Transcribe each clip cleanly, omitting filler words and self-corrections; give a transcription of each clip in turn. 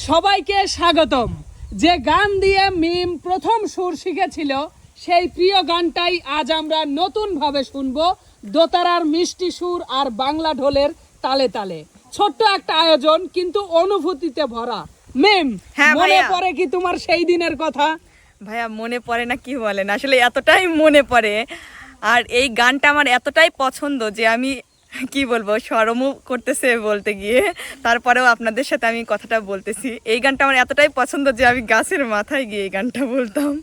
সবাইকে স্বাগতম। যে গান দিয়ে মিম প্রথম সুর শিখেছিল সেই প্রিয় গানটাই আজ আমরা নতুন ভাবে শুনবো, দোতারার মিষ্টি সুর আর বাংলা ঢোলের তালে তালে। ছোট্ট একটা আয়োজন কিন্তু অনুভূতিতে ভরা। মিম, মনে পড়ে কি তোমার সেই দিনের কথা? ভাইয়া মনে পড়ে না কি বলেন, আসলে এতটাই মনে পড়ে। আর এই গানটা আমার এতটাই পছন্দ যে আমি কি বলবো, শরমও করতেছে বলতে গিয়ে, তারপরেও আপনাদের সাথে আমি কথাটা বলতেছি। এই গানটা আমার এতটাই পছন্দ যে আমি গাছের মাথায় গিয়ে এই গানটা বলতাম।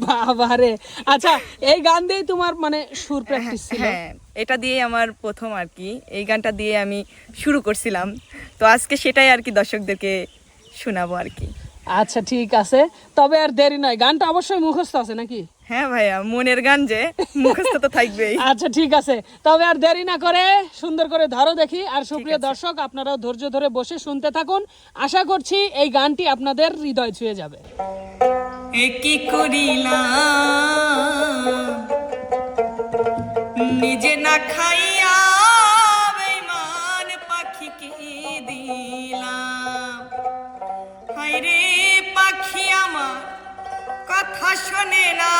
বাবারে, আচ্ছা এই গান দিয়ে তোমার মানে সুর প্র্যাকটিস ছিল? হ্যাঁ, এটা দিয়ে আমার প্রথম আর কি, এই গানটা দিয়ে আমি শুরু করছিলাম। তো আজকে সেটাই আর কি দর্শকদেরকে শোনাবো আর কি। আচ্ছা ঠিক আছে, তবে আর দেরি নয়, গানটা অবশ্যই মুখস্থ আছে নাকি? হ্যাঁ ভাইয়া, মনের গান যে মুখস্থ তো থাকবেই। আচ্ছা ঠিক আছে, তবে আর দেরি না করে সুন্দর করে ধরো দেখি। আর সুপ্রিয় দর্শক, আপনারাও ধৈর্য ধরে বসে শুনতে থাকুন। আশা করছি এই গানটি আপনাদের হৃদয় ছুঁয়ে যাবে। কি করিলাম নিজে না খাইয়া বেঈমান পাখিকে দিলাম। হায়রে পাখি আমার কথা শোনে না,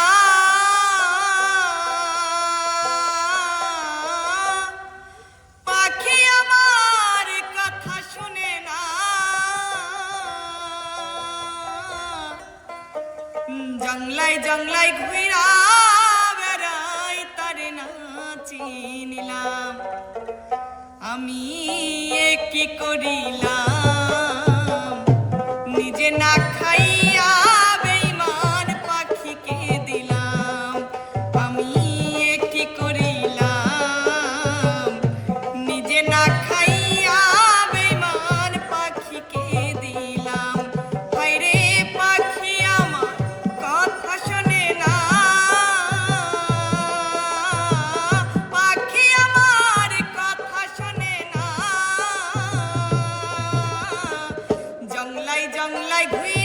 পাখি আমার কথা শোনে না। জংলাই জংলাই ঘুরা বেড়াই তারে না চিনিলাম। আমি কি করিলাম নিজে না খাইয়া বেঈমান পাখিকে দিলাম। আমি কি করিলাম নিজে না খাইয়া বেঈমান পাখিকে দিলাম। হায়রে পাখি আমার কথা শোনে না, পাখি আমার কথা শোনে না। জংলাই জংলাই ঘুরে